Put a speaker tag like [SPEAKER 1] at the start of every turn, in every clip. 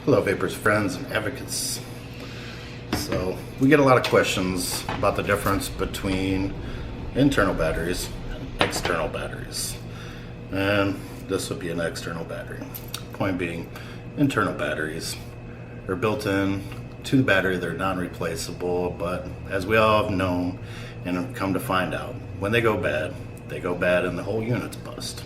[SPEAKER 1] Hello vapers, friends, and advocates. So we get a lot of questions about the difference between internal batteries and external batteries. And this would be an external battery. Point being, internal batteries are built in to the battery. They're non-replaceable, but as we all have known and have come to find out, when they go bad and the whole unit's bust.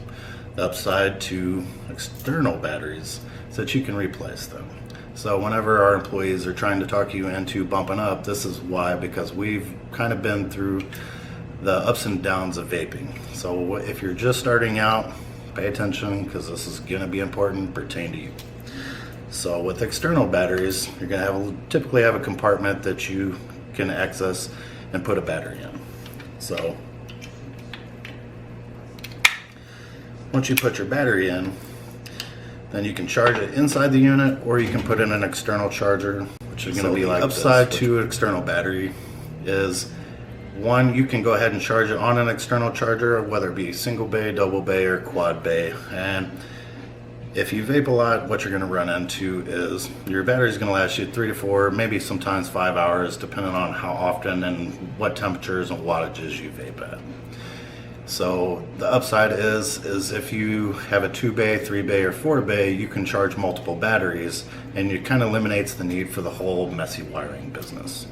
[SPEAKER 1] The upside to external batteries is that you can replace them. So whenever our employees are trying to talk you into bumping up, this is why, because we've kind of been through the ups and downs of vaping. So if you're just starting out, pay attention, because this is going to be important, pertain to you. So with external batteries, you're going to typically have a compartment that you can access and put a battery in. So once you put your battery in, then you can charge it inside the unit, or you can put in an external charger, which is going to be like upside to an external battery is, one, you can go ahead and charge it on an external charger, whether it be single bay, double bay, or quad bay. And if you vape a lot, what you're going to run into is your battery is going to last you 3 to 4, maybe sometimes 5 hours, depending on how often and what temperatures and wattages you vape at. So the upside is if you have a 2 bay, 3 bay, or 4 bay, you can charge multiple batteries, and it kind of eliminates the need for the whole messy wiring business.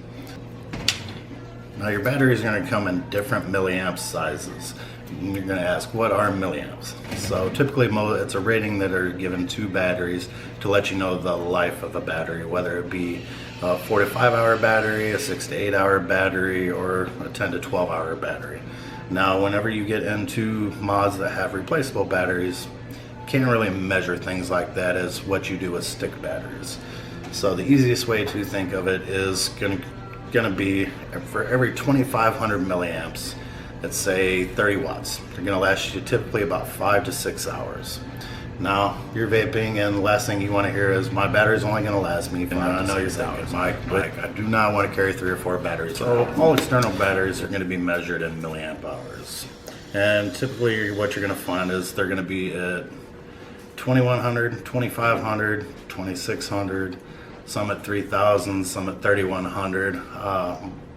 [SPEAKER 1] Now your batteries are going to come in different milliamp sizes. You're going to ask, what are milliamps? So typically it's a rating that are given to batteries to let you know the life of a battery, whether it be a 4 to 5 hour battery, a 6 to 8 hour battery, or a 10 to 12 hour battery. Now, whenever you get into mods that have replaceable batteries, you can't really measure things like that as what you do with stick batteries. So the easiest way to think of it is going to be for every 2,500 milliamps, let's say 30 watts. They're going to last you typically about 5 to 6 hours. Now, you're vaping, and the last thing you want to hear is, my battery's only going to last me 5 to 6 hours. I know you're thinking, Mike, I do not want to carry 3 or 4 batteries. So all external batteries are going to be measured in milliamp hours. And typically what you're going to find is they're going to be at 2,100, 2,500, 2,600, some at 3,000, some at 3,100.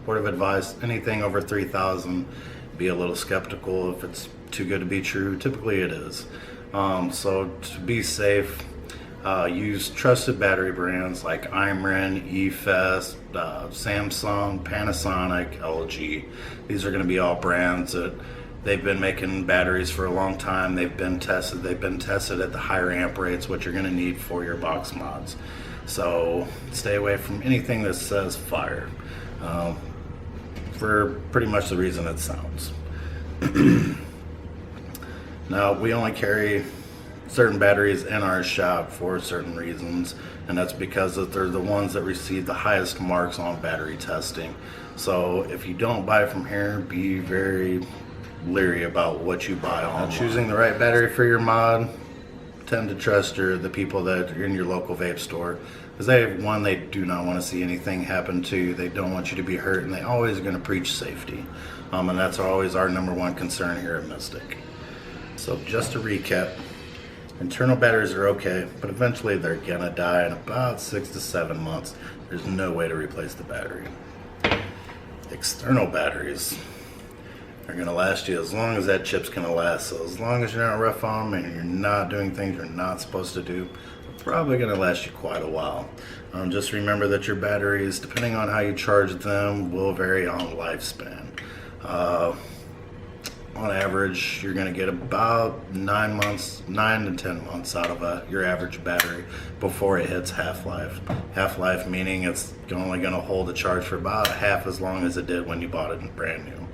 [SPEAKER 1] Word of advice, anything over 3,000, be a little skeptical if it's too good to be true. Typically it is. So to be safe, use trusted battery brands like Imran, eFest, Samsung, Panasonic, LG. These are going to be all brands that they've been making batteries for a long time. They've been tested at the higher amp rates, what you're going to need for your box mods. So stay away from anything that says fire, for pretty much the reason it sounds. Now, we only carry certain batteries in our shop for certain reasons, and that's because they're the ones that receive the highest marks on battery testing. So if you don't buy from here, be very leery about what you buy online. Choosing the right battery for your mod, tend to trust the people that are in your local vape store, because they do not want to see anything happen to you. They don't want you to be hurt, and they always are going to preach safety, and that's always our #1 concern here at Mystic. So just to recap, internal batteries are okay, but eventually they're gonna die in about 6 to 7 months. There's no way to replace the battery. External batteries are gonna last you as long as that chip's gonna last. So as long as you're not rough on them and you're not doing things you're not supposed to do, they're probably gonna last you quite a while. Just remember that your batteries, depending on how you charge them, will vary on lifespan. On average, you're going to get about 9 to 10 months out of your average battery before it hits half-life. Half-life meaning it's only going to hold a charge for about half as long as it did when you bought it brand new.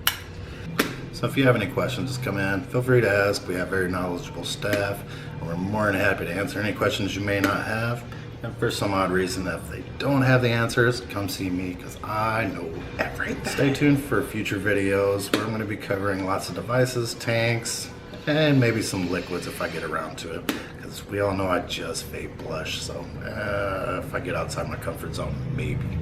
[SPEAKER 1] So if you have any questions, just come in. Feel free to ask. We have very knowledgeable staff, and we're more than happy to answer any questions you may not have. And for some odd reason, if they don't have the answers, come see me, because I know everything. Stay tuned for future videos where I'm going to be covering lots of devices, tanks, and maybe some liquids if I get around to it. Because we all know I just vape blush, so if I get outside my comfort zone, maybe.